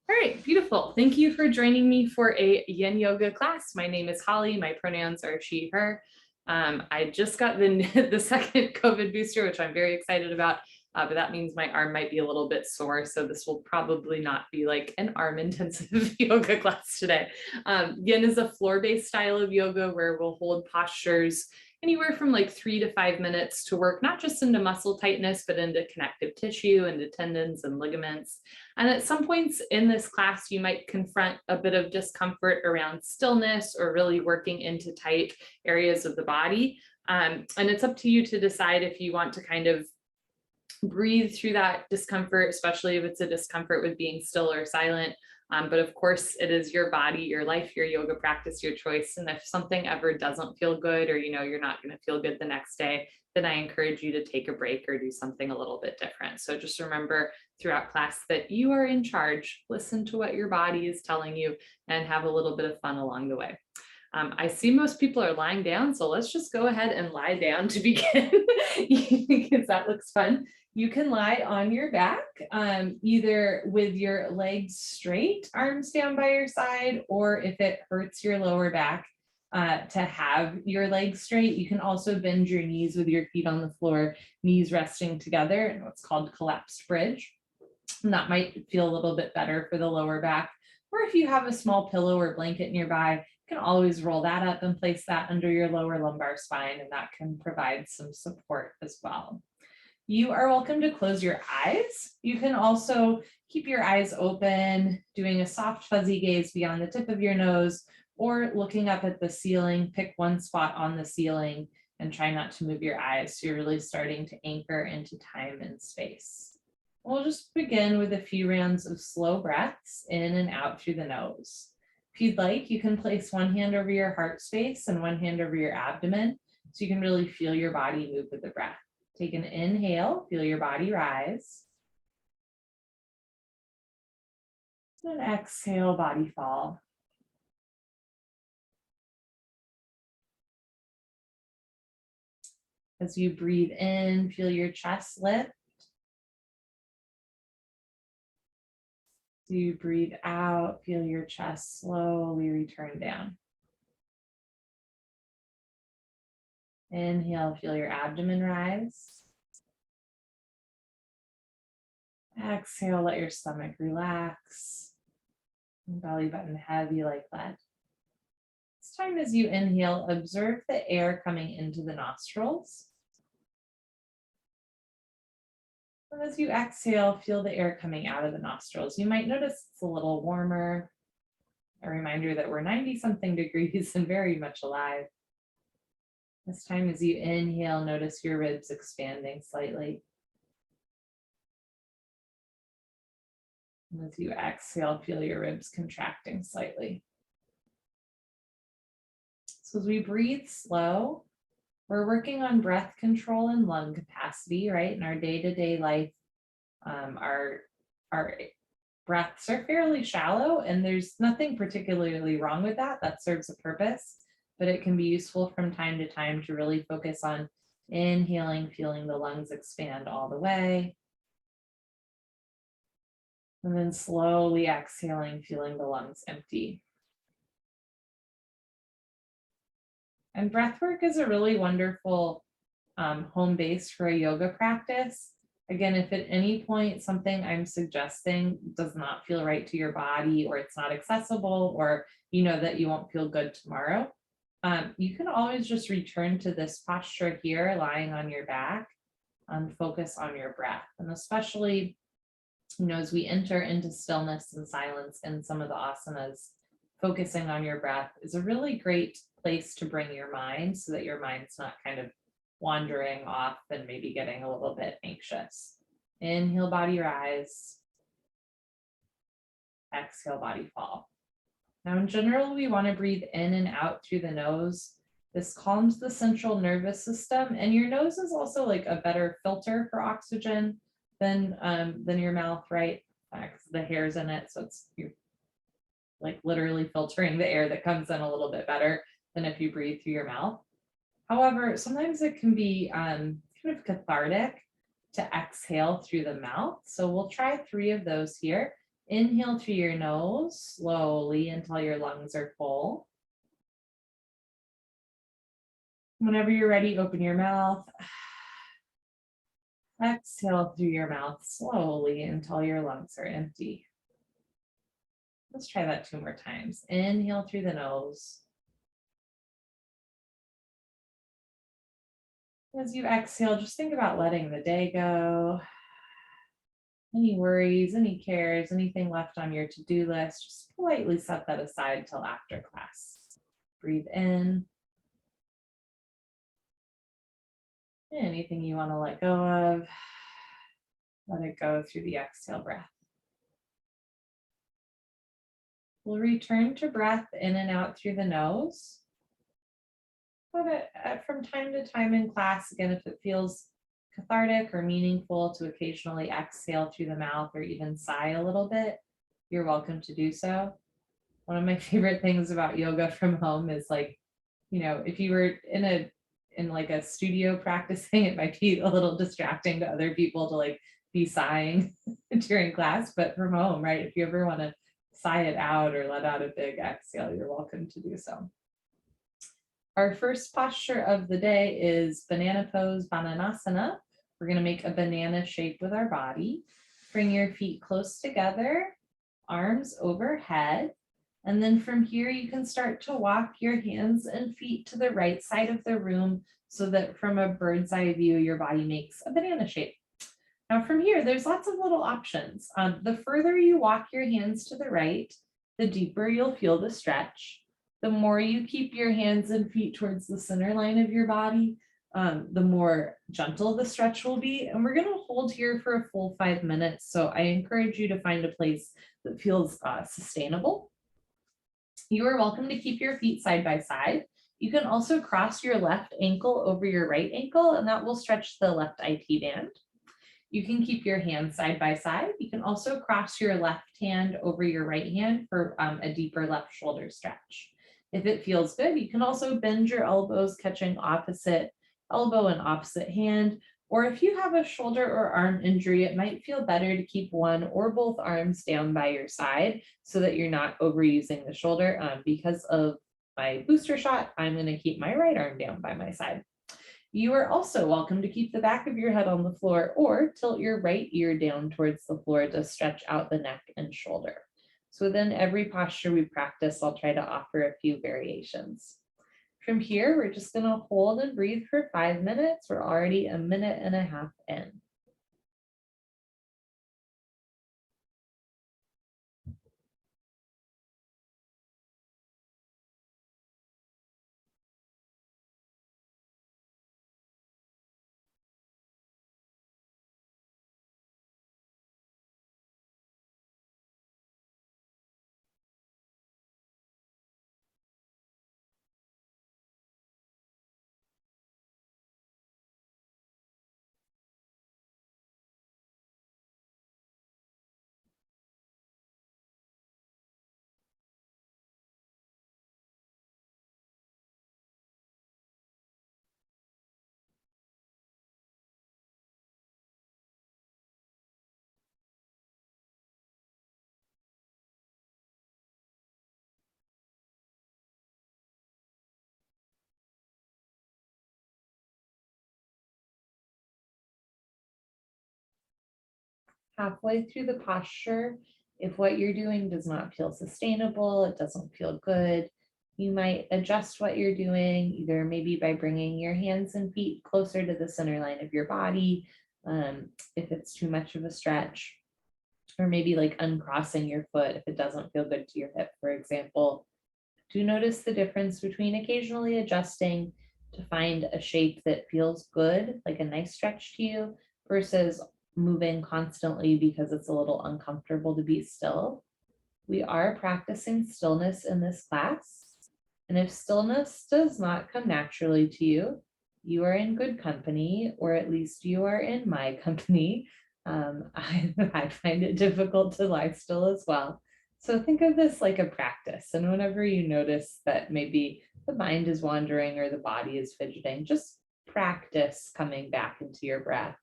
All right, beautiful. Thank you for joining me for a Yin Yoga class. My name is Holly. My pronouns are she, her. I just got the second COVID booster, which I'm very excited about, but that means my arm might be a little bit sore. So this will probably not be like an arm intensive yoga class today. Yin is a floor-based style of yoga where we'll hold postures anywhere from like 3 to 5 minutes to work not just into muscle tightness, but into connective tissue, into tendons and ligaments. And at some points in this class, you might confront a bit of discomfort around stillness or really working into tight areas of the body. And it's up to you to decide if you want to kind of breathe through that discomfort, especially if it's a discomfort with being still or silent. But of course, it is your body, your life, your yoga practice, your choice. And if something ever doesn't feel good, or you're not going to feel good the next day, then I encourage you to take a break or do something a little bit different. So just remember throughout class that you are in charge. Listen to what your body is telling you and have a little bit of fun along the way. I see most people are lying down, so let's just go ahead and lie down to begin because that looks fun. You can lie on your back, either with your legs straight, arms down by your side, or if it hurts your lower back to have your legs straight, you can also bend your knees with your feet on the floor, knees resting together in what's called collapsed bridge. And that might feel a little bit better for the lower back. Or if you have a small pillow or blanket nearby, you can always roll that up and place that under your lower lumbar spine, and that can provide some support as well. You are welcome to close your eyes. You can also keep your eyes open, doing a soft fuzzy gaze beyond the tip of your nose, or looking up at the ceiling. Pick one spot on the ceiling and try not to move your eyes. So you're really starting to anchor into time and space. We'll just begin with a few rounds of slow breaths in and out through the nose. If you'd like, you can place one hand over your heart space and one hand over your abdomen, so you can really feel your body move with the breath. Take an inhale, feel your body rise. And exhale, body fall. As you breathe in, feel your chest lift. As you breathe out, feel your chest slowly return down. Inhale, feel your abdomen rise. Exhale, let your stomach relax. Belly button heavy like lead. This time as you inhale, observe the air coming into the nostrils. And as you exhale, feel the air coming out of the nostrils. You might notice it's a little warmer. A reminder that we're 90-something degrees and very much alive. This time as you inhale, notice your ribs expanding slightly. And as you exhale, feel your ribs contracting slightly. So as we breathe slow, we're working on breath control and lung capacity, right? In our day-to-day life, our breaths are fairly shallow, and there's nothing particularly wrong with that. That serves a purpose, but it can be useful from time to time to really focus on inhaling, feeling the lungs expand all the way. And then slowly exhaling, feeling the lungs empty. And breath work is a really wonderful home base for a yoga practice. Again, if at any point something I'm suggesting does not feel right to your body, or it's not accessible, or you know that you won't feel good tomorrow, you can always just return to this posture here, lying on your back, and focus on your breath. And especially, as we enter into stillness and silence in some of the asanas, focusing on your breath is a really great place to bring your mind, so that your mind's not kind of wandering off and maybe getting a little bit anxious. Inhale, body rise. Exhale, body fall. Now, in general, we want to breathe in and out through the nose. This calms the central nervous system, and your nose is also like a better filter for oxygen than your mouth, right? Because the hair's in it, so you're like literally filtering the air that comes in a little bit better than if you breathe through your mouth. However, sometimes it can be kind of cathartic to exhale through the mouth. So we'll try 3 of those here. Inhale through your nose slowly until your lungs are full. Whenever you're ready, open your mouth. Exhale through your mouth slowly until your lungs are empty. Let's try that 2 more times. Inhale through the nose. As you exhale, just think about letting the day go. Any worries, any cares, anything left on your to-do list, just politely set that aside till after class. Breathe in. Anything you want to let go of, let it go through the exhale breath. We'll return to breath in and out through the nose. But from time to time in class, again, if it feels cathartic or meaningful to occasionally exhale through the mouth or even sigh a little bit, you're welcome to do so. One of my favorite things about yoga from home is, like, you know, if you were in like a studio practicing, it might be a little distracting to other people to like be sighing during class, but from home, right? If you ever want to sigh it out or let out a big exhale, you're welcome to do so. Our first posture of the day is banana pose, Bananasana. We're going to make a banana shape with our body. Bring your feet close together, arms overhead. And then from here, you can start to walk your hands and feet to the right side of the room so that from a bird's eye view, your body makes a banana shape. Now from here, there's lots of little options. The further you walk your hands to the right, the deeper you'll feel the stretch. The more you keep your hands and feet towards the center line of your body, the more gentle the stretch will be. And we're going to hold here for a full 5 minutes. So I encourage you to find a place that feels sustainable. You are welcome to keep your feet side by side. You can also cross your left ankle over your right ankle, and that will stretch the left IT band. You can keep your hands side by side. You can also cross your left hand over your right hand for a deeper left shoulder stretch. If it feels good, you can also bend your elbows, catching opposite elbow and opposite hand. Or if you have a shoulder or arm injury, it might feel better to keep one or both arms down by your side so that you're not overusing the shoulder. Because of my booster shot, I'm going to keep my right arm down by my side. You are also welcome to keep the back of your head on the floor or tilt your right ear down towards the floor to stretch out the neck and shoulder. So within every posture we practice, I'll try to offer a few variations. From here, we're just going to hold and breathe for 5 minutes. We're already 1.5 minutes in. Halfway through the posture, if what you're doing does not feel sustainable, it doesn't feel good, you might adjust what you're doing, either maybe by bringing your hands and feet closer to the center line of your body, if it's too much of a stretch, or maybe like uncrossing your foot if it doesn't feel good to your hip, for example. Do notice the difference between occasionally adjusting to find a shape that feels good, like a nice stretch to you, versus moving constantly because it's a little uncomfortable to be still. We are practicing stillness in this class. And if stillness does not come naturally to you, you are in good company, or at least you are in my company. I find it difficult to lie still as well. So think of this like a practice. And whenever you notice that maybe the mind is wandering or the body is fidgeting, just practice coming back into your breath,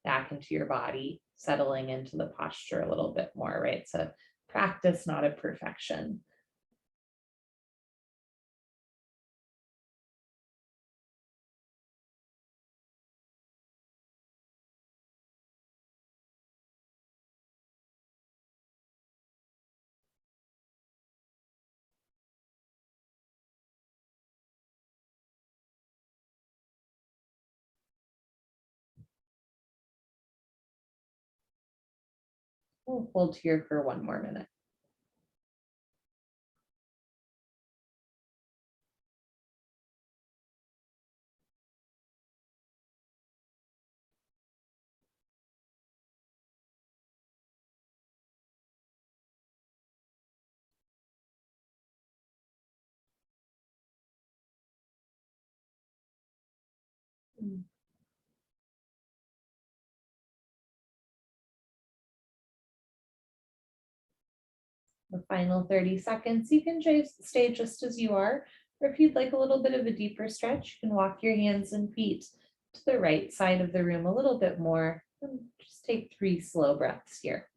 back into your body, settling into the posture a little bit more, right? It's a practice, not a perfection. We'll hold here for one more minute. The final 30 seconds, you can stay just as you are, or if you'd like a little bit of a deeper stretch, you can walk your hands and feet to the right side of the room a little bit more. And just take 3 slow breaths here.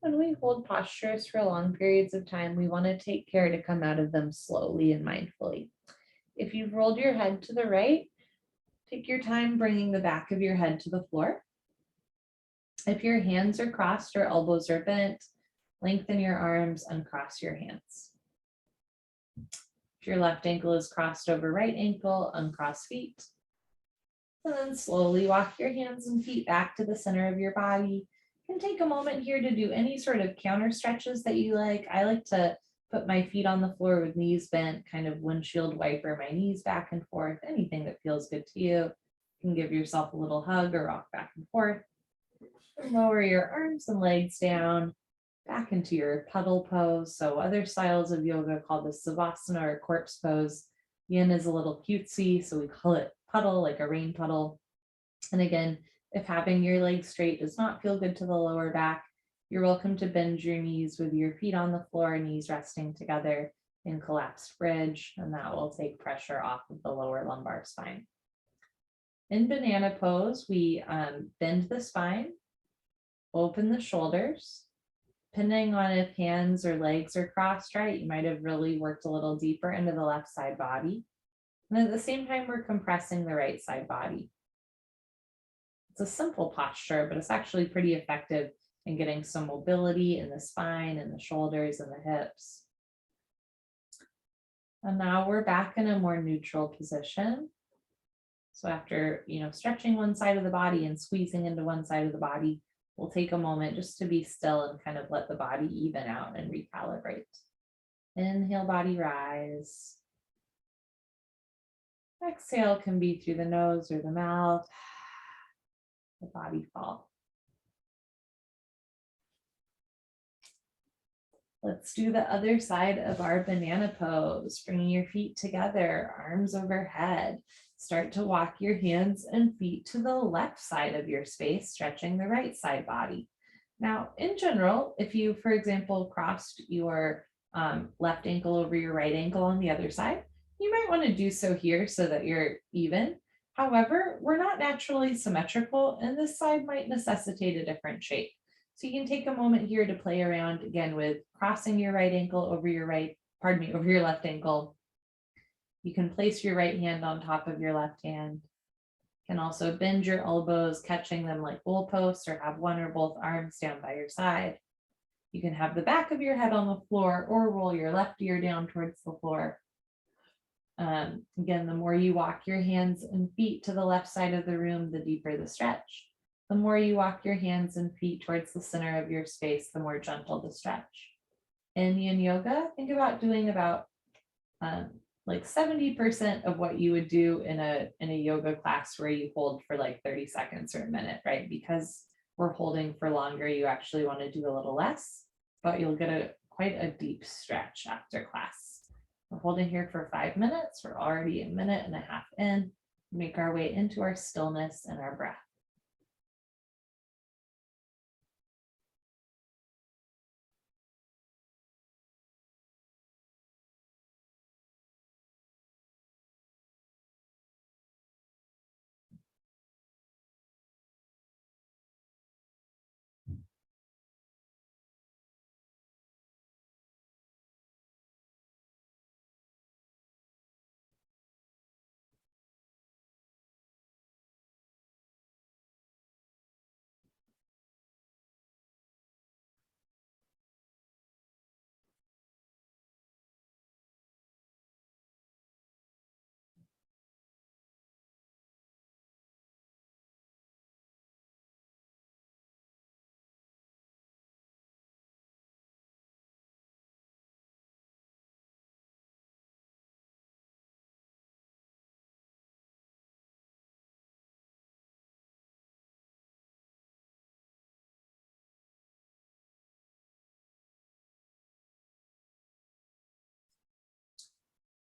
When we hold postures for long periods of time, we want to take care to come out of them slowly and mindfully. If you've rolled your head to the right, take your time bringing the back of your head to the floor. If your hands are crossed or elbows are bent, lengthen your arms, uncross your hands. If your left ankle is crossed over right ankle, uncross feet. And then slowly walk your hands and feet back to the center of your body. You can take a moment here to do any sort of counter stretches that you like. I like to put my feet on the floor with knees bent, kind of windshield wiper my knees back and forth, anything that feels good to you. You can give yourself a little hug or rock back and forth. And lower your arms and legs down back into your puddle pose. So other styles of yoga call this Savasana or corpse pose. Yin is a little cutesy, so we call it puddle, like a rain puddle. And again, if having your legs straight does not feel good to the lower back, you're welcome to bend your knees with your feet on the floor, knees resting together in collapsed bridge, and that will take pressure off of the lower lumbar spine. In banana pose, we bend the spine, open the shoulders. Depending on if hands or legs are crossed right, you might have really worked a little deeper into the left side body. And at the same time, we're compressing the right side body. It's a simple posture, but it's actually pretty effective in getting some mobility in the spine and the shoulders and the hips. And now we're back in a more neutral position. So after, stretching one side of the body and squeezing into one side of the body, we'll take a moment just to be still and kind of let the body even out and recalibrate. Inhale, body rise. Exhale can be through the nose or the mouth. The body fall. Let's do the other side of our banana pose. Bringing your feet together, arms overhead. Start to walk your hands and feet to the left side of your space, stretching the right side body. Now, in general, if you, for example, crossed your left ankle over your right ankle on the other side, you might want to do so here so that you're even. However, we're not naturally symmetrical, and this side might necessitate a different shape. So you can take a moment here to play around again with crossing your right ankle over your over your left ankle. You can place your right hand on top of your left hand. You can also bend your elbows, catching them like goalposts, or have one or both arms down by your side. You can have the back of your head on the floor or roll your left ear down towards the floor. Again, the more you walk your hands and feet to the left side of the room, the deeper the stretch. The more you walk your hands and feet towards the center of your space, the more gentle the stretch. In Yin Yoga, think about doing about like 70% of what you would do in a yoga class where you hold for like 30 seconds or a minute, right? Because we're holding for longer, you actually want to do a little less, but you'll get quite a deep stretch after class. We're holding here for 5 minutes. We're already a minute and a half in. Make our way into our stillness and our breath.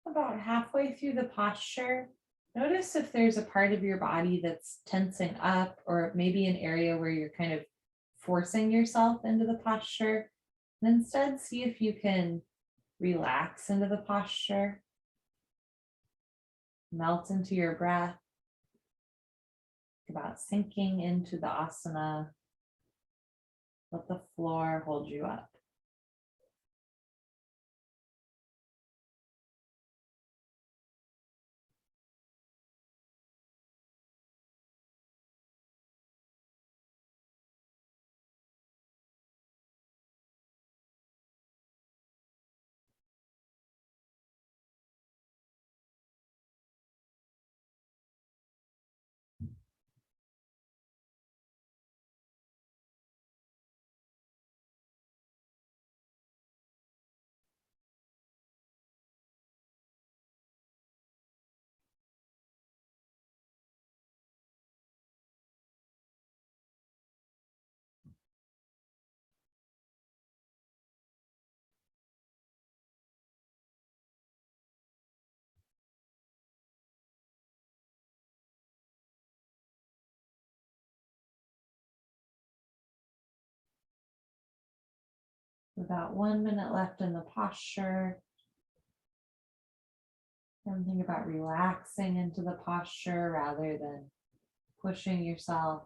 About halfway through the posture, notice if there's a part of your body that's tensing up, or maybe an area where you're kind of forcing yourself into the posture. And instead, see if you can relax into the posture, melt into your breath. Think about sinking into the asana. Let the floor hold you up. About 1 minute left in the posture. And think about relaxing into the posture rather than pushing yourself.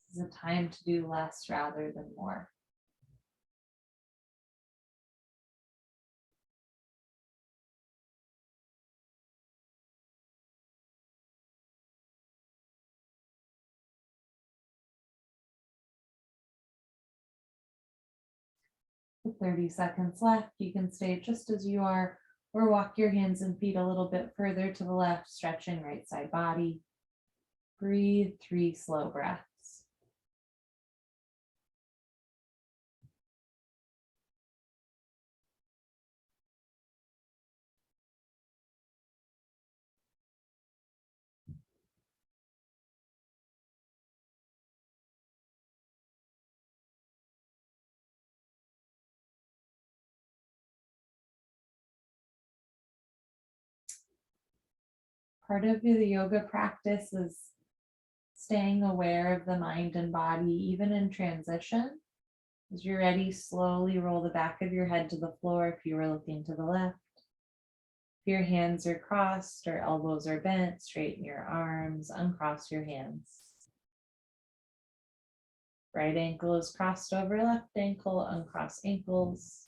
This is a time to do less rather than more. With 30 seconds left, you can stay just as you are, or walk your hands and feet a little bit further to the left, stretching right side body. Breathe 3 slow breaths. Part of the yoga practice is staying aware of the mind and body, even in transition. As you're ready, slowly roll the back of your head to the floor if you were looking to the left. If your hands are crossed or elbows are bent, straighten your arms, uncross your hands. Right ankle is crossed over left ankle, uncross ankles.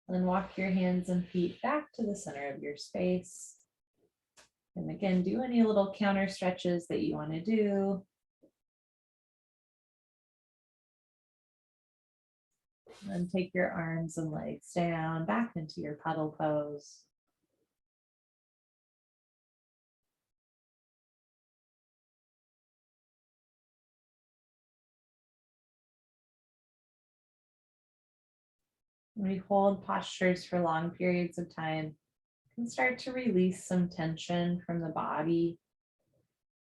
Then walk your hands and feet back to the center of your space. And again, do any little counter stretches that you want to do. And take your arms and legs down, back into your puddle pose. When we hold postures for long periods of time, can start to release some tension from the body.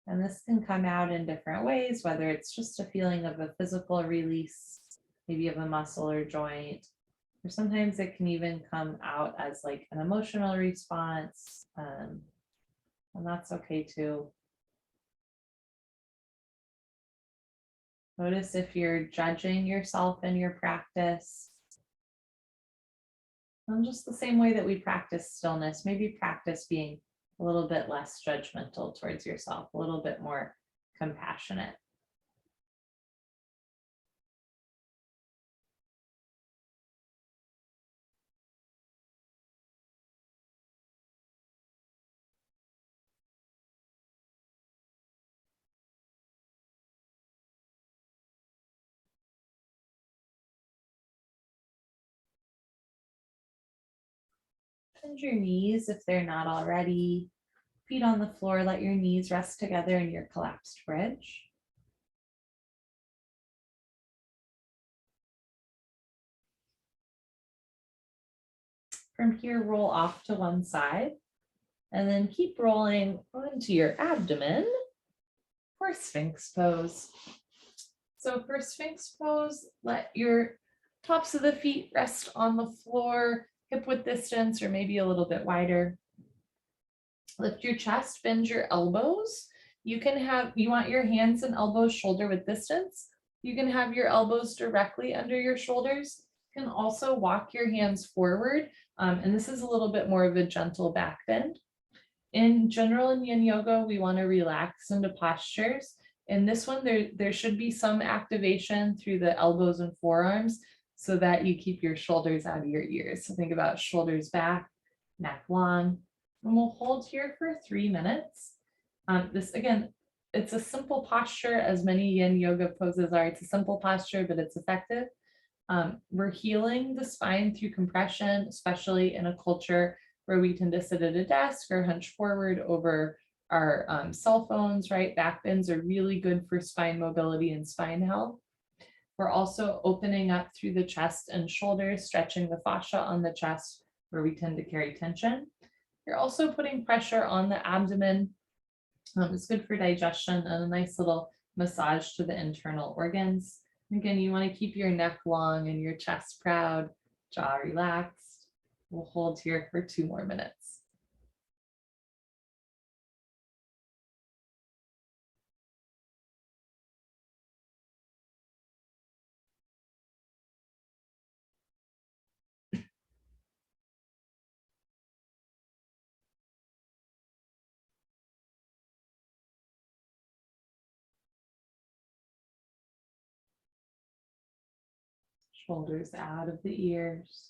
And this can come out in different ways, whether it's just a feeling of a physical release, maybe of a muscle or joint, Or sometimes it can even come out as like an emotional response. And that's okay too. Notice if you're judging yourself in your practice. And just the same way that we practice stillness, maybe practice being a little bit less judgmental towards yourself, a little bit more compassionate. Bend your knees if they're not already. Feet on the floor, let your knees rest together in your collapsed bridge. From here, roll off to one side and then keep rolling onto your abdomen for Sphinx Pose. So for Sphinx Pose, let your tops of the feet rest on the floor, hip width distance, or maybe a little bit wider. Lift your chest, bend your elbows. You want your hands and elbows shoulder width distance. You can have your elbows directly under your shoulders. You can also walk your hands forward. And this is a little bit more of a gentle back bend. In general, in Yin Yoga, we want to relax into postures. In this one, there should be some activation through the elbows and forearms so that you keep your shoulders out of your ears. So think about shoulders back, neck long, and we'll hold here for 3 minutes. This, again, it's a simple posture, as many Yin Yoga poses are. It's a simple posture, but it's effective. We're healing the spine through compression, especially in a culture where we tend to sit at a desk or hunch forward over our cell phones, right? Back bends are really good for spine mobility and spine health. We're also opening up through the chest and shoulders, stretching the fascia on the chest where we tend to carry tension. You're also putting pressure on the abdomen. It's good for digestion and a nice little massage to the internal organs. Again, you want to keep your neck long and your chest proud, jaw relaxed. We'll hold here for 2 more minutes. Shoulders out of the ears.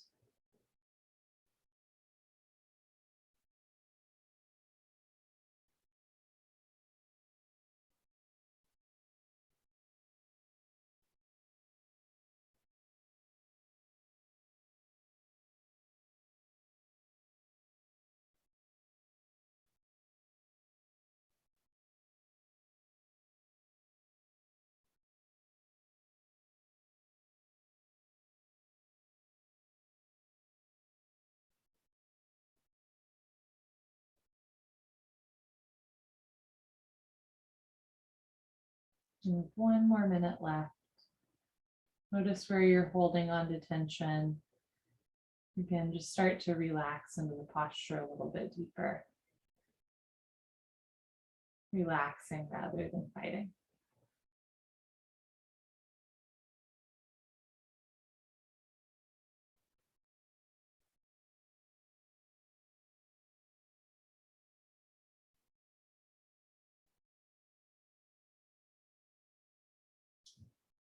We have 1 more minute left. Notice where you're holding on to tension. Again, just start to relax into the posture a little bit deeper. Relaxing rather than fighting.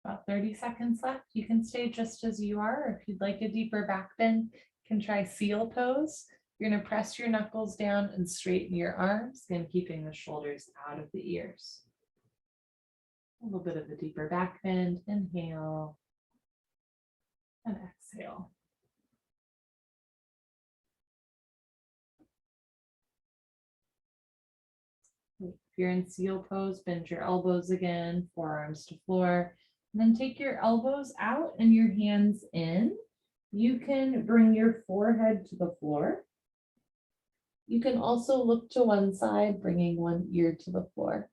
About 30 seconds left. You can stay just as you are. If you'd like a deeper back bend, you can try seal pose. You're going to press your knuckles down and straighten your arms, again, keeping the shoulders out of the ears. A little bit of a deeper back bend. Inhale and exhale. If you're in seal pose, bend your elbows again, forearms to floor. And then take your elbows out and your hands in. You can bring your forehead to the floor. You can also look to one side, bringing one ear to the floor.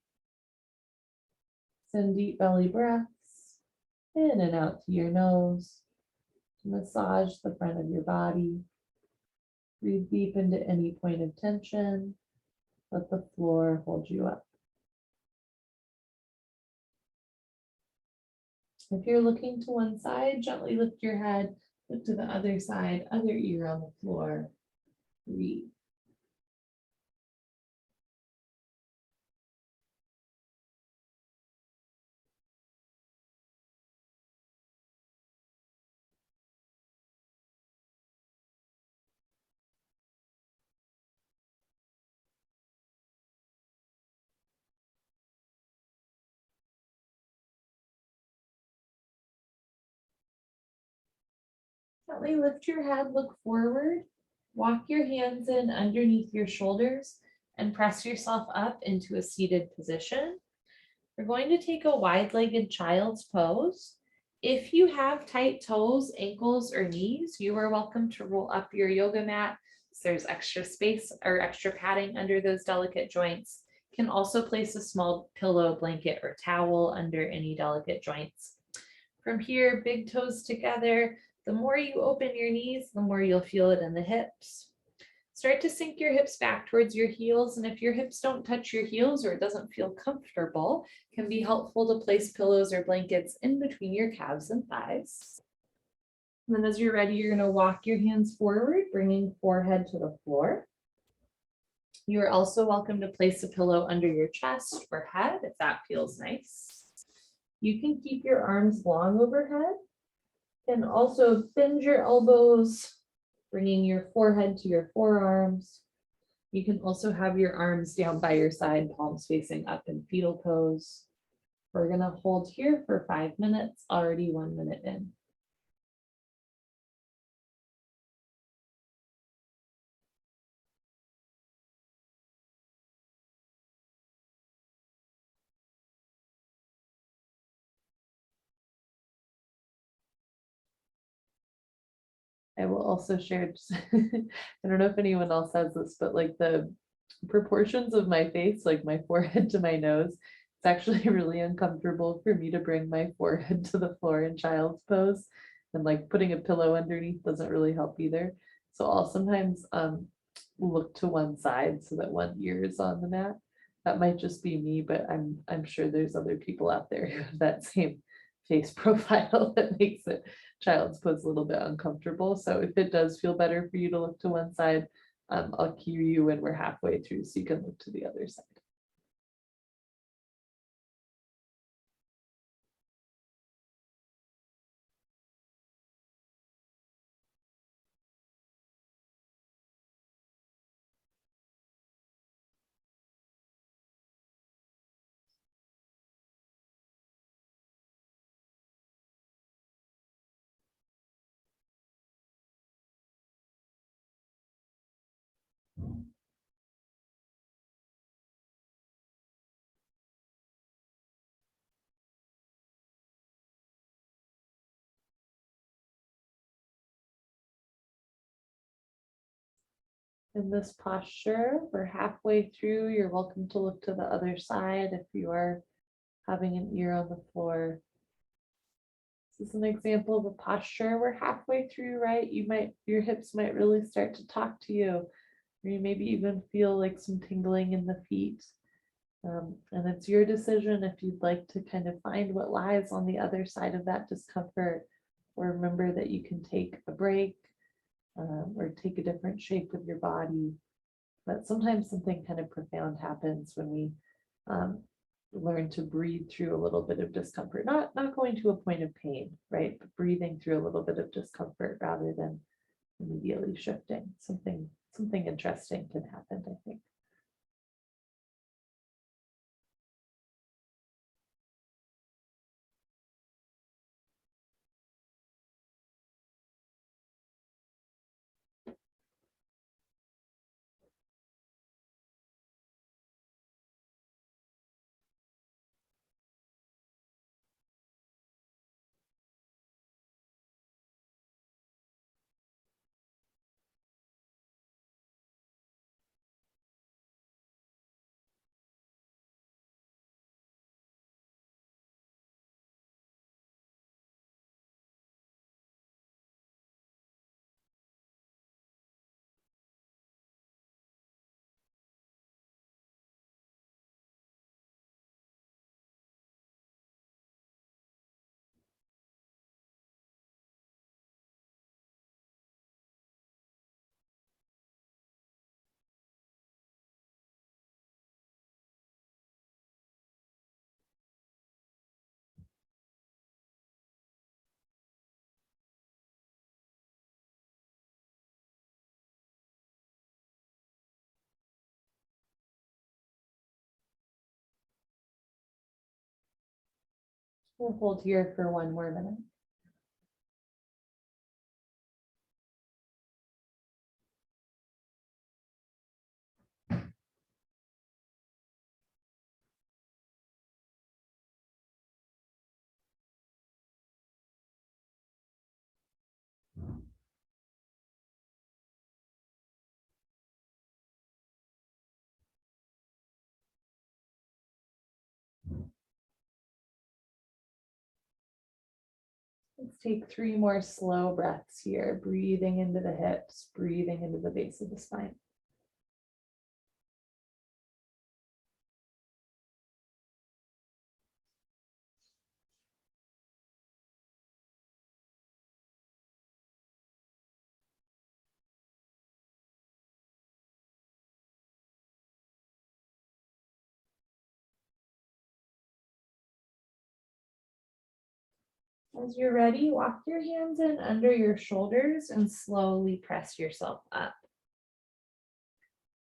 Send deep belly breaths in and out to your nose. Massage the front of your body. Breathe deep into any point of tension. Let the floor hold you up. If you're looking to one side, gently lift your head, look to the other side, other ear on the floor. Breathe. Gently lift your head, look forward. Walk your hands in underneath your shoulders and press yourself up into a seated position. We're going to take a wide-legged child's pose. If you have tight toes, ankles, or knees, you are welcome to roll up your yoga mat. So there's extra space or extra padding under those delicate joints. You can also place a small pillow, blanket, or towel under any delicate joints. From here, big toes together. The more you open your knees, the more you'll feel it in the hips. Start to sink your hips back towards your heels. And if your hips don't touch your heels or it doesn't feel comfortable, it can be helpful to place pillows or blankets in between your calves and thighs. And then as you're ready, you're going to walk your hands forward, bringing forehead to the floor. You are also welcome to place a pillow under your chest or head if that feels nice. You can keep your arms long overhead. And also bend your elbows, bringing your forehead to your forearms. You can also have your arms down by your side, palms facing up in fetal pose. We're going to hold here for 5 minutes, already 1 minute in. I will also share, I don't know if anyone else has this, but like the proportions of my face, like my forehead to my nose, it's actually really uncomfortable for me to bring my forehead to the floor in child's pose. And like putting a pillow underneath doesn't really help either. So I'll sometimes look to one side so that one ear is on the mat. That might just be me, but I'm sure there's other people out there who have that same face profile that makes it child's pose a little bit uncomfortable. So if it does feel better for you to look to one side, I'll cue you when we're halfway through so you can look to the other side. In this posture, we're halfway through. You're welcome to look to the other side if you are having an ear on the floor. This is an example of a posture. We're halfway through, right? Your hips might really start to talk to you, or you maybe even feel like some tingling in the feet. And it's your decision if you'd like to kind of find what lies on the other side of that discomfort, or remember that you can take a break or take a different shape with your body. But sometimes something kind of profound happens when we um, learn to breathe through a little bit of discomfort, not going to a point of pain, right? But breathing through a little bit of discomfort rather than immediately shifting. Something interesting can happen, I think. We'll hold here for 1 more minute. Let's take 3 more slow breaths here, breathing into the hips, breathing into the base of the spine. As you're ready, walk your hands in under your shoulders and slowly press yourself up.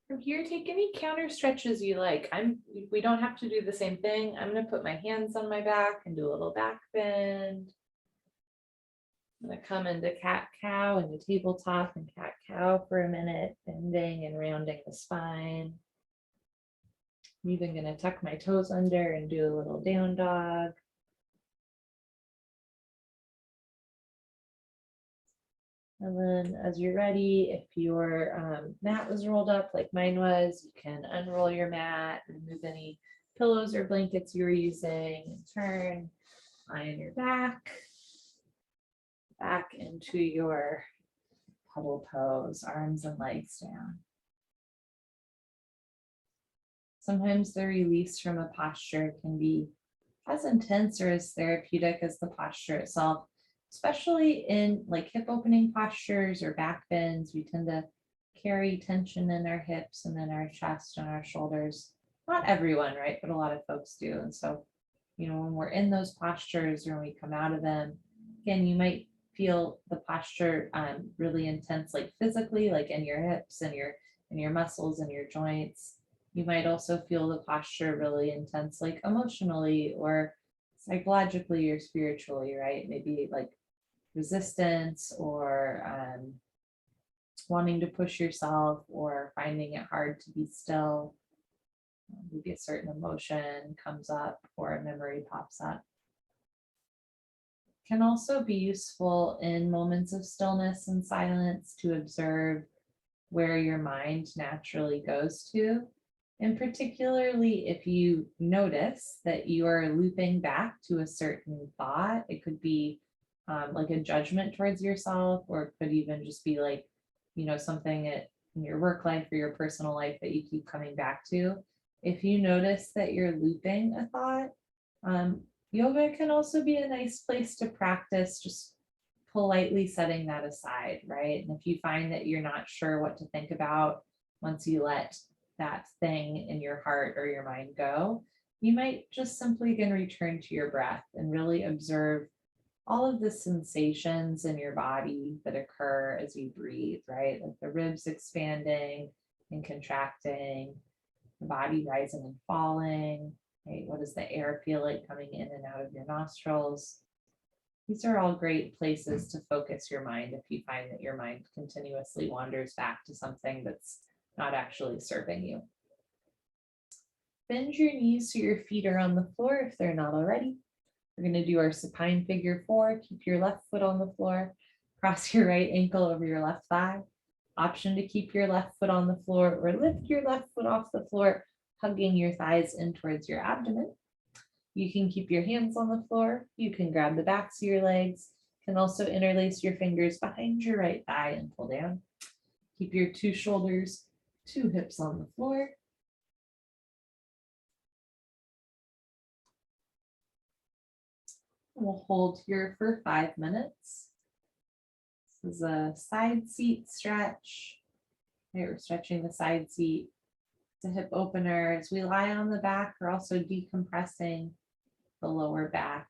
From here, take any counter stretches you like. We don't have to do the same thing. I'm going to put my hands on my back and do a little back bend. I'm going to come into cat-cow and the tabletop and cat-cow for a minute, bending and rounding the spine. I'm even going to tuck my toes under and do a little down dog. And then as you're ready, if your mat was rolled up like mine was, you can unroll your mat, remove any pillows or blankets you were using, and turn, lie on your back into your puddle pose, arms and legs down. Sometimes the release from a posture can be as intense or as therapeutic as the posture itself. Especially in like hip opening postures or back bends, we tend to carry tension in our hips and then our chest and our shoulders. Not everyone, right? But a lot of folks do. And so, when we're in those postures or when we come out of them, again, you might feel the posture really intense, like physically, like in your hips and your muscles and your joints. You might also feel the posture really intense, like emotionally or psychologically or spiritually, right? Maybe like resistance or wanting to push yourself or finding it hard to be still. Maybe a certain emotion comes up or a memory pops up. Can also be useful in moments of stillness and silence to observe where your mind naturally goes to. And particularly if you notice that you are looping back to a certain thought, it could be like a judgment towards yourself, or it could even just be like, something in your work life or your personal life that you keep coming back to. If you notice that you're looping a thought, yoga can also be a nice place to practice just politely setting that aside, right? And if you find that you're not sure what to think about once you let that thing in your heart or your mind go, you might just simply again return to your breath and really observe all of the sensations in your body that occur as you breathe, right? Like the ribs expanding and contracting, the body rising and falling, right? What does the air feel like coming in and out of your nostrils? These are all great places to focus your mind if you find that your mind continuously wanders back to something that's not actually serving you. Bend your knees so your feet are on the floor if they're not already. We're going to do our supine figure 4. Keep your left foot on the floor. Cross your right ankle over your left thigh. Option to keep your left foot on the floor or lift your left foot off the floor, hugging your thighs in towards your abdomen. You can keep your hands on the floor. You can grab the backs of your legs. You can also interlace your fingers behind your right thigh and pull down. Keep your 2 shoulders, 2 hips on the floor. We'll hold here for 5 minutes. This is a side seat stretch. Okay, we're stretching the side seat. It's a hip opener. As we lie on the back, we're also decompressing the lower back.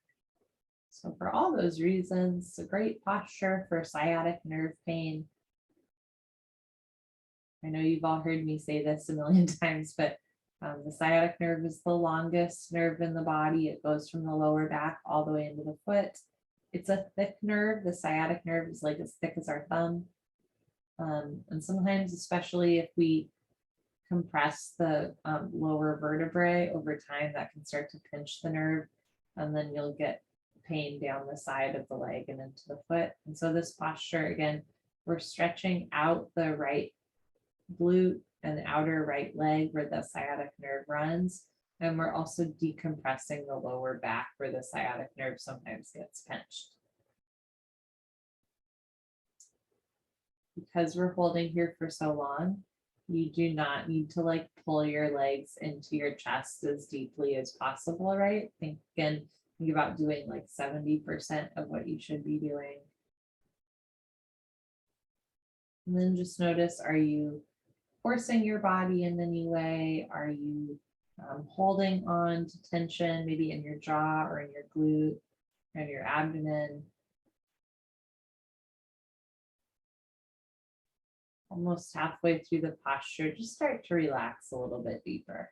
So for all those reasons, it's a great posture for sciatic nerve pain. I know you've all heard me say this a million times, but The sciatic nerve is the longest nerve in the body. It goes from the lower back all the way into the foot. It's a thick nerve. The sciatic nerve is like as thick as our thumb. And sometimes, especially if we compress the lower vertebrae over time, that can start to pinch the nerve, and then you'll get pain down the side of the leg and into the foot. And so this posture, again, we're stretching out the right glute and the outer right leg where the sciatic nerve runs. And we're also decompressing the lower back where the sciatic nerve sometimes gets pinched. Because we're holding here for so long, you do not need to like pull your legs into your chest as deeply as possible, right? Think about doing like 70% of what you should be doing. And then just notice, are you forcing your body in any way? Are you holding on to tension, maybe in your jaw or in your glute or in your abdomen? Almost halfway through the posture, just start to relax a little bit deeper.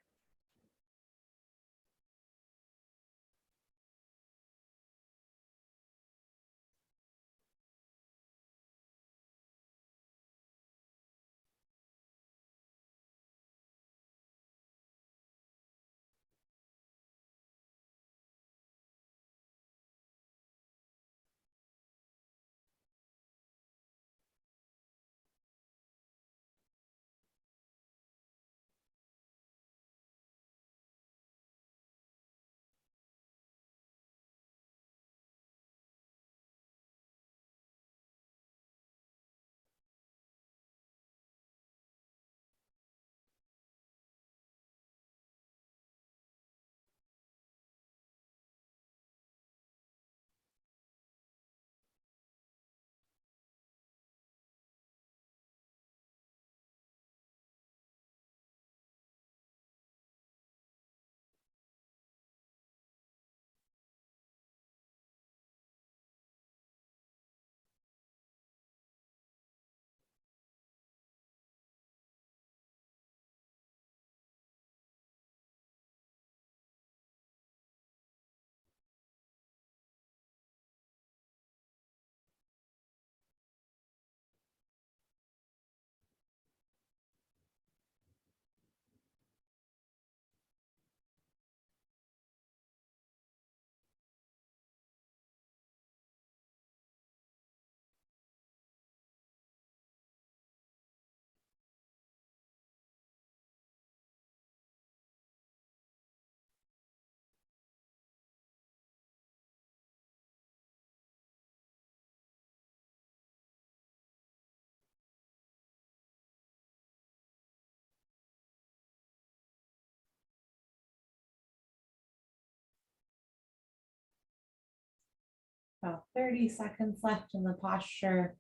About 30 seconds left in the posture.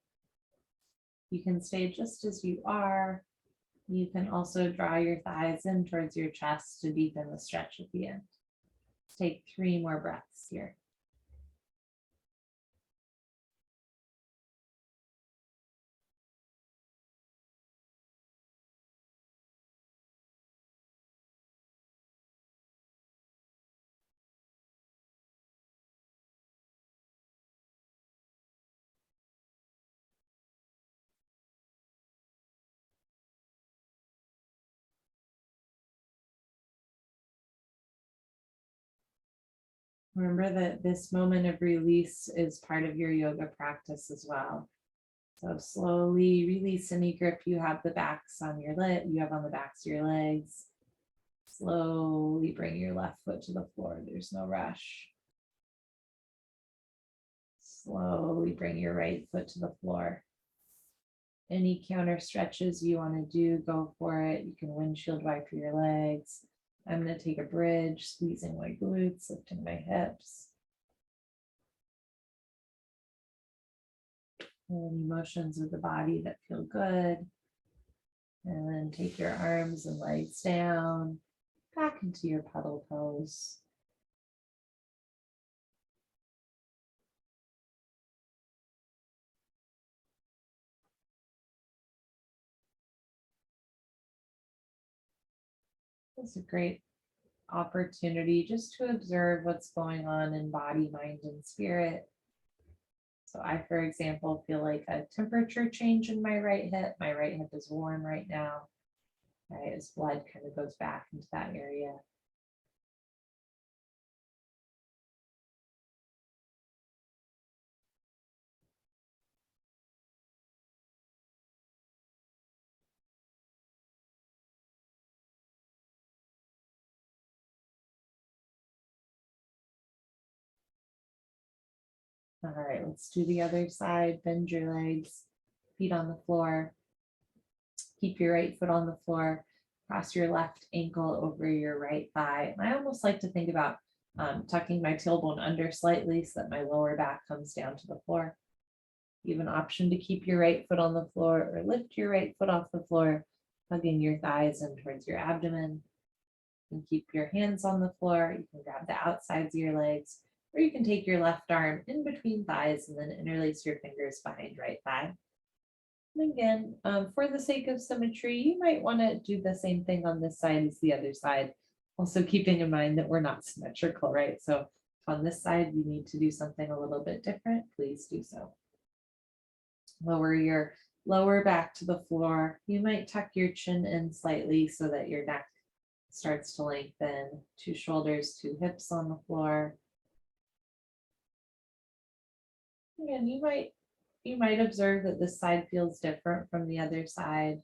You can stay just as you are. You can also draw your thighs in towards your chest to deepen the stretch at the end. Take 3 more breaths here. Remember that this moment of release is part of your yoga practice as well. So slowly release any grip you have on the backs of your legs. Slowly bring your left foot to the floor. There's no rush. Slowly bring your right foot to the floor. Any counter stretches you want to do, go for it. You can windshield wiper your legs. I'm going to take a bridge, squeezing my glutes, lifting my hips. Any motions of the body that feel good. And then take your arms and legs down, back into your puddle pose. That's a great opportunity just to observe what's going on in body, mind, and spirit. So I, for example, feel like a temperature change in my right hip. My right hip is warm right now, right? As blood kind of goes back into that area. All right, let's do the other side. Bend your legs, feet on the floor. Keep your right foot on the floor. Cross your left ankle over your right thigh. And I almost like to think about tucking my tailbone under slightly so that my lower back comes down to the floor. You have an option to keep your right foot on the floor or lift your right foot off the floor, hugging your thighs in towards your abdomen. And keep your hands on the floor. You can grab the outsides of your legs, or you can take your left arm in between thighs and then interlace your fingers behind right thigh. And again, for the sake of symmetry, you might want to do the same thing on this side as the other side. Also keeping in mind that we're not symmetrical, right? So if on this side you need to do something a little bit different, please do so. Lower your lower back to the floor. You might tuck your chin in slightly so that your neck starts to lengthen. 2 shoulders, 2 hips on the floor. Again, you might observe that this side feels different from the other side.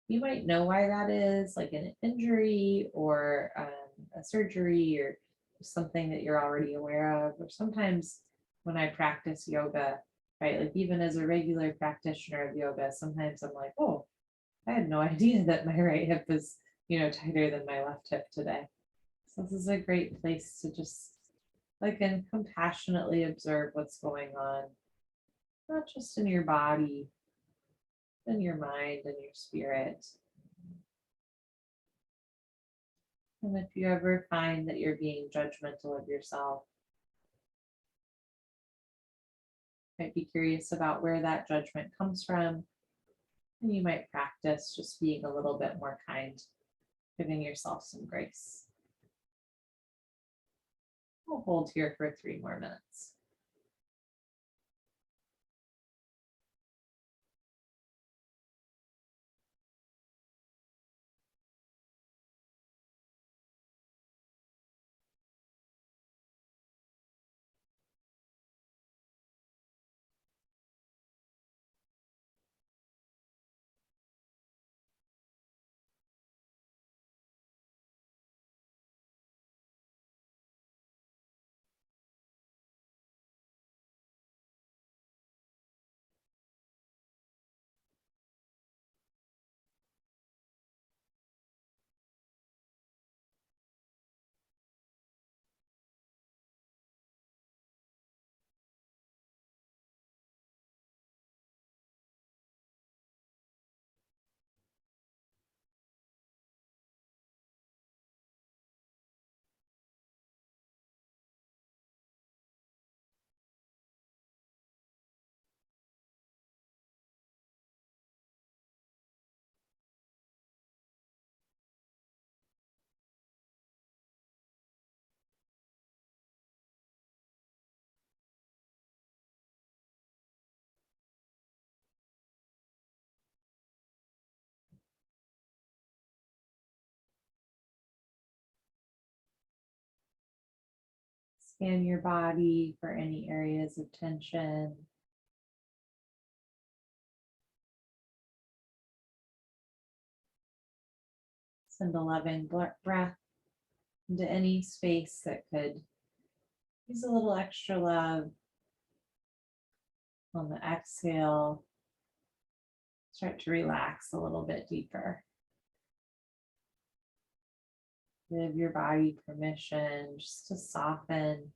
You might know why that is, like an injury or a surgery or something that you're already aware of. Or sometimes when I practice yoga, right, like even as a regular practitioner of yoga, sometimes I'm like, oh, I had no idea that my right hip is, tighter than my left hip today. So this is a great place to just and compassionately observe what's going on, not just in your body, in your mind and your spirit. And if you ever find that you're being judgmental of yourself, might be curious about where that judgment comes from. And you might practice just being a little bit more kind, giving yourself some grace. We'll hold here for 3 more minutes. Scan your body for any areas of tension. Send a loving breath into any space that could use a little extra love. On the exhale, start to relax a little bit deeper. Give your body permission just to soften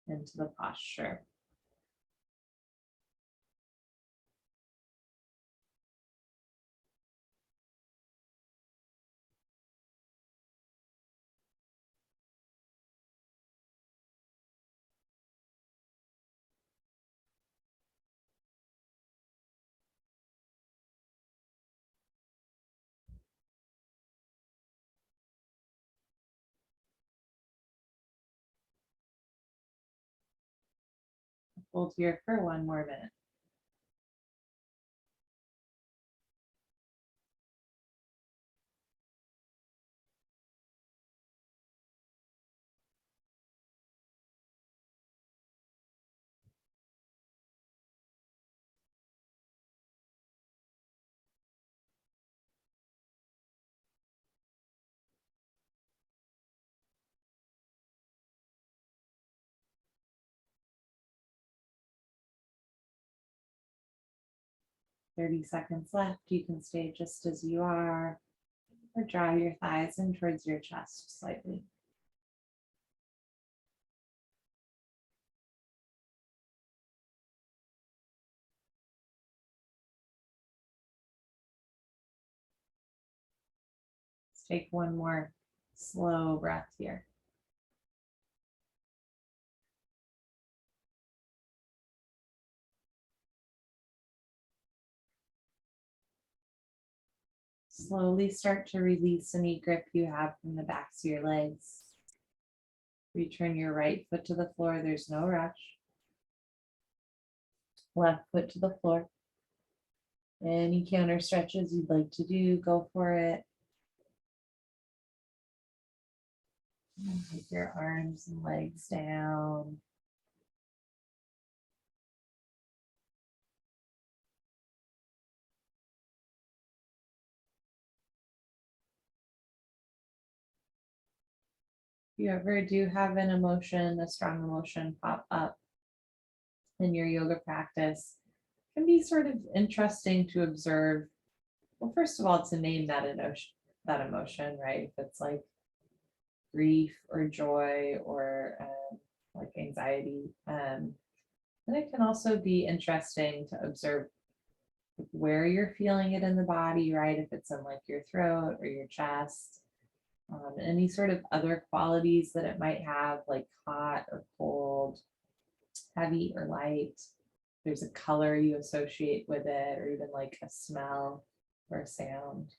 into the posture. Hold here for 1 more minute. Thirty seconds left. You can stay just as you are, or draw your thighs in towards your chest slightly. Let's take one more slow breath here. Slowly start to release any grip you have from the backs of your legs. Return your right foot to the floor. There's no rush. Left foot to the floor. Any counter stretches you'd like to do, go for it. Take your arms and legs down. If you ever do have an emotion, a strong emotion pop up in your yoga practice, it can be sort of interesting to observe. Well, first of all, to name that emotion, right? If it's like grief or joy or like anxiety. And it can also be interesting to observe where you're feeling it in the body, right? If it's in like your throat or your chest, any sort of other qualities that it might have, like hot or cold, heavy or light. There's a color you associate with it, or even like a smell or a sound.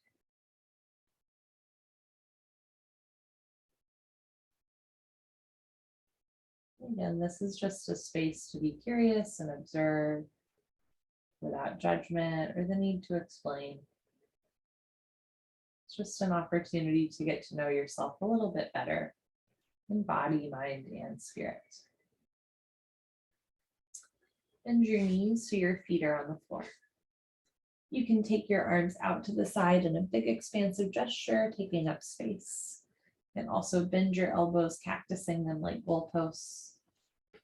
Again, this is just a space to be curious and observe without judgment or the need to explain. It's just an opportunity to get to know yourself a little bit better in body, mind, and spirit. Bend your knees so your feet are on the floor. You can take your arms out to the side in a big expansive gesture, taking up space. And also bend your elbows, cactusing them like goalposts.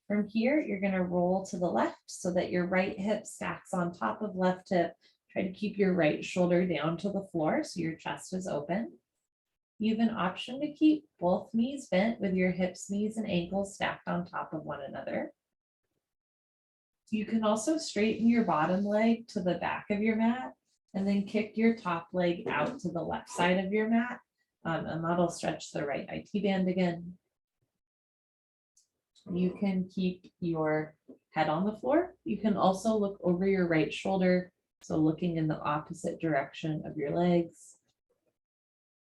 From here, you're going to roll to the left so that your right hip stacks on top of left hip. Try to keep your right shoulder down to the floor so your chest is open. You have an option to keep both knees bent with your hips, knees, and ankles stacked on top of one another. You can also straighten your bottom leg to the back of your mat and then kick your top leg out to the left side of your mat. And that'll stretch the right IT band again. You can keep your head on the floor. You can also look over your right shoulder, so looking in the opposite direction of your legs.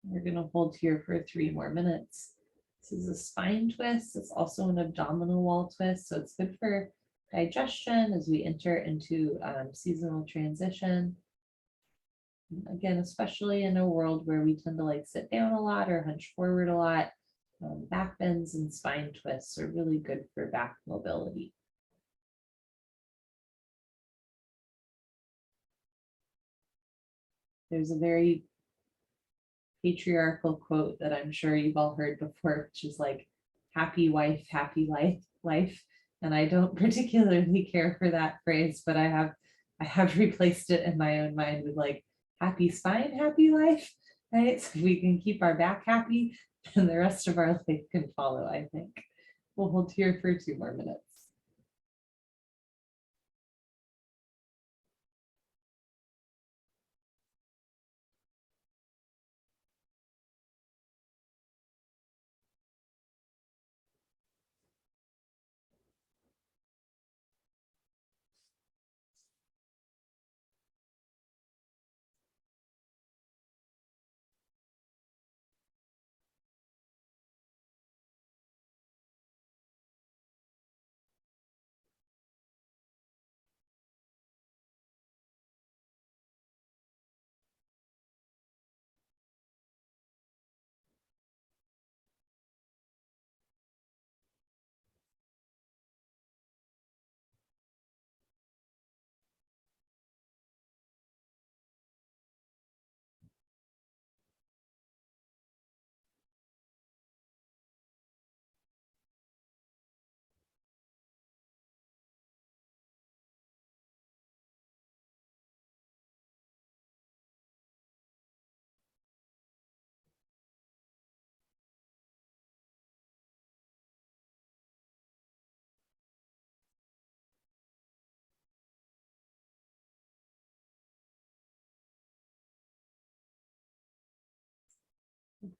We're going to hold here for 3 more minutes. This is a spine twist. It's also an abdominal wall twist, so it's good for digestion as we enter into seasonal transition. Again, especially in a world where we tend to like sit down a lot or hunch forward a lot. Back bends and spine twists are really good for back mobility. There's a very patriarchal quote that I'm sure you've all heard before, which is like, happy wife, happy life. And I don't particularly care for that phrase, but I have replaced it in my own mind with like, happy spine, happy life, right? So we can keep our back happy and the rest of our life can follow, I think. We'll hold here for 2 more minutes.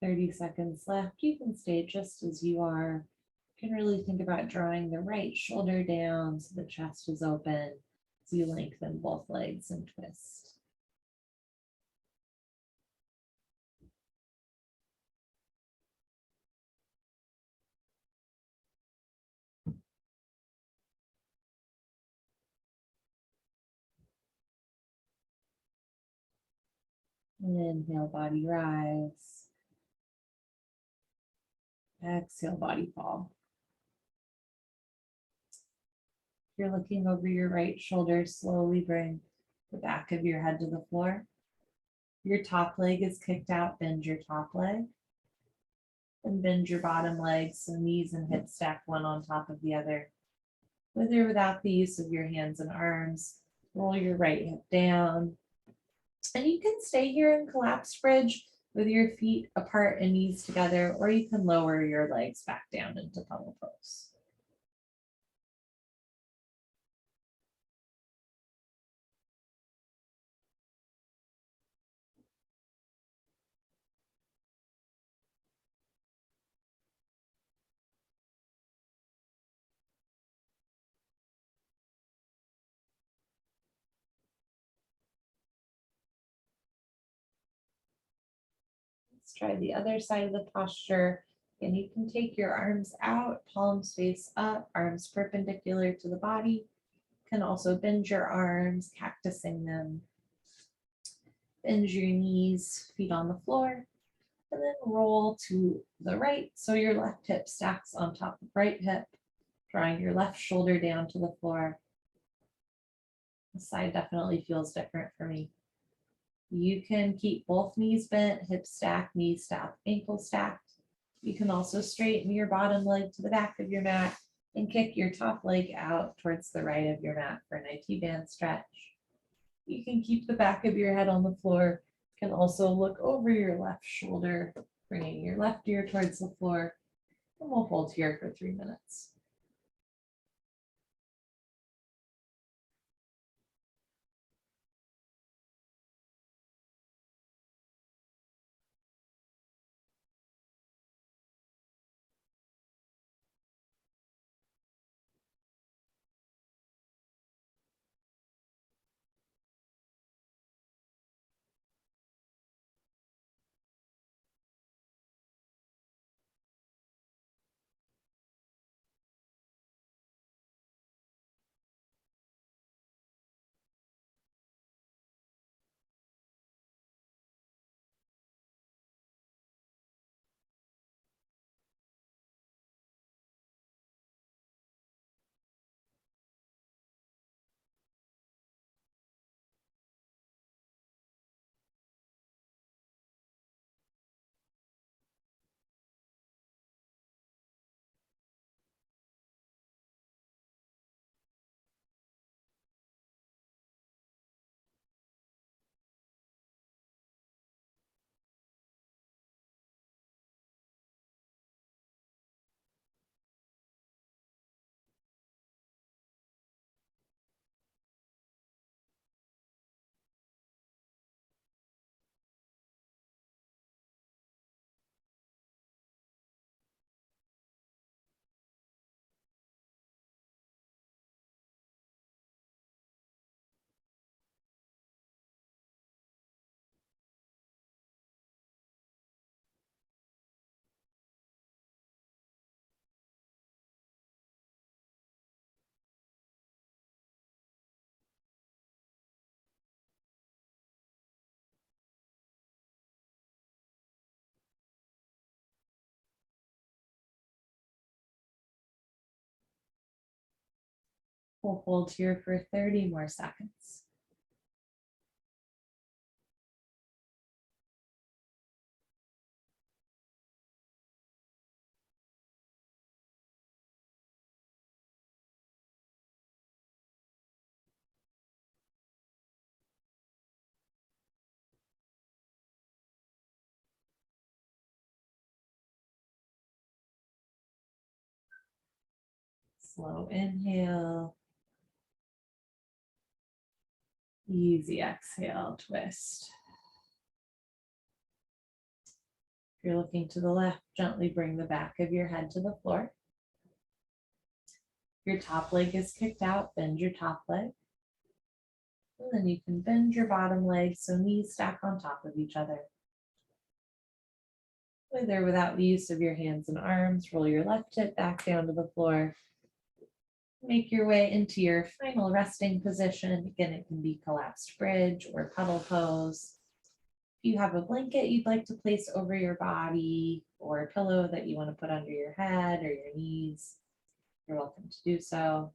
30 seconds left. You can stay just as you are. You can really think about drawing the right shoulder down so the chest is open as you lengthen both legs and twist. Inhale, body rise. Exhale, body fall. If you're looking over your right shoulder, slowly bring the back of your head to the floor. Your top leg is kicked out, bend your top leg. And bend your bottom leg so knees and hips stack one on top of the other. With or without the use of your hands and arms, roll your right hip down. And you can stay here in collapsed bridge with your feet apart and knees together, or you can lower your legs back down into puddle pose. Let's try the other side of the posture. And you can take your arms out, palms face up, arms perpendicular to the body. You can also bend your arms, cactusing them. Bend your knees, feet on the floor, and then roll to the right. So your left hip stacks on top of right hip, drawing your left shoulder down to the floor. The side definitely feels different for me. You can keep both knees bent, hips stacked, knees stacked, ankles stacked. You can also straighten your bottom leg to the back of your mat and kick your top leg out towards the right of your mat for an IT band stretch. You can keep the back of your head on the floor. You can also look over your left shoulder, bringing your left ear towards the floor. And we'll hold here for 3 minutes. We'll hold here for 30 more seconds. Slow inhale. Easy exhale, twist. If you're looking to the left, gently bring the back of your head to the floor. Your top leg is kicked out, bend your top leg. And then you can bend your bottom leg so knees stack on top of each other. With or without the use of your hands and arms, roll your left hip back down to the floor. Make your way into your final resting position. Again, it can be collapsed bridge or puddle pose. If you have a blanket you'd like to place over your body or a pillow that you want to put under your head or your knees, you're welcome to do so.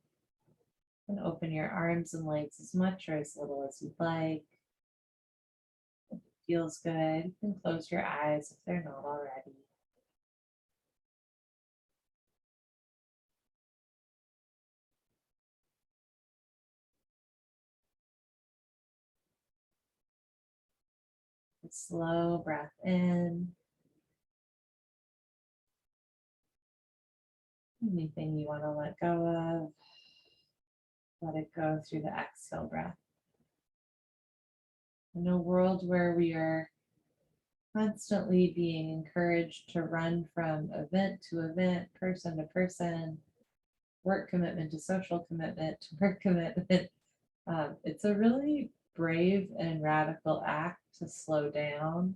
And open your arms and legs as much or as little as you'd like. If it feels good, you can close your eyes if they're not already. A slow breath in. Anything you want to let go of, let it go through the exhale breath. In a world where we are constantly being encouraged to run from event to event, person to person, work commitment to social commitment to work commitment, it's a really brave and radical act to slow down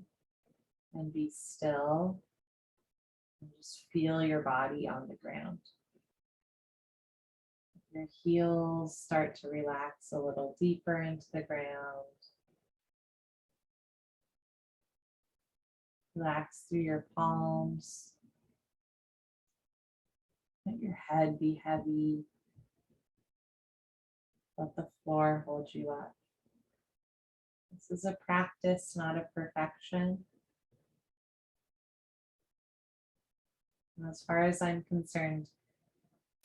and be still and just feel your body on the ground. Your heels start to relax a little deeper into the ground. Relax through your palms. Let your head be heavy. Let the floor hold you up. This is a practice, not a perfection. And as far as I'm concerned,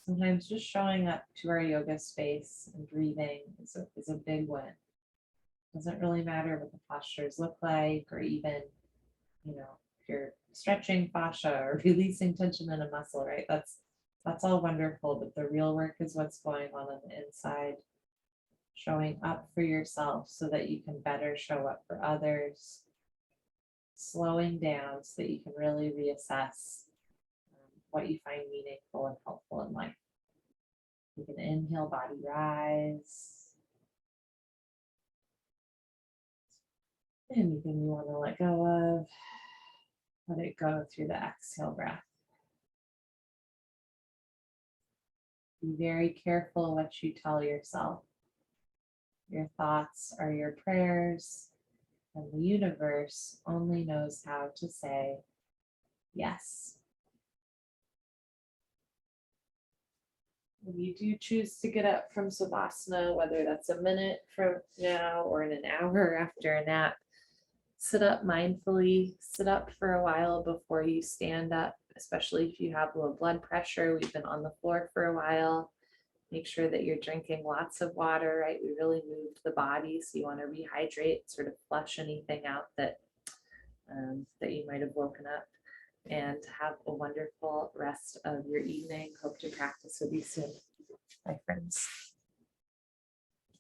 sometimes just showing up to our yoga space and breathing is a big win. Doesn't really matter what the postures look like, or even, if you're stretching fascia or releasing tension in a muscle, right? That's all wonderful, but the real work is what's going on the inside. Showing up for yourself so that you can better show up for others. Slowing down so that you can really reassess what you find meaningful and helpful in life. You can inhale, body rise. Anything you want to let go of, let it go through the exhale breath. Be very careful what you tell yourself. Your thoughts are your prayers, and the universe only knows how to say yes. If you do choose to get up from Savasana, whether that's a minute from now or in an hour after a nap, sit up mindfully, sit up for a while before you stand up, especially if you have low blood pressure. We've been on the floor for a while. Make sure that you're drinking lots of water, right? We really moved the body, so you want to rehydrate, sort of flush anything out that you might have woken up. And have a wonderful rest of your evening. Hope to practice with you soon, my friends.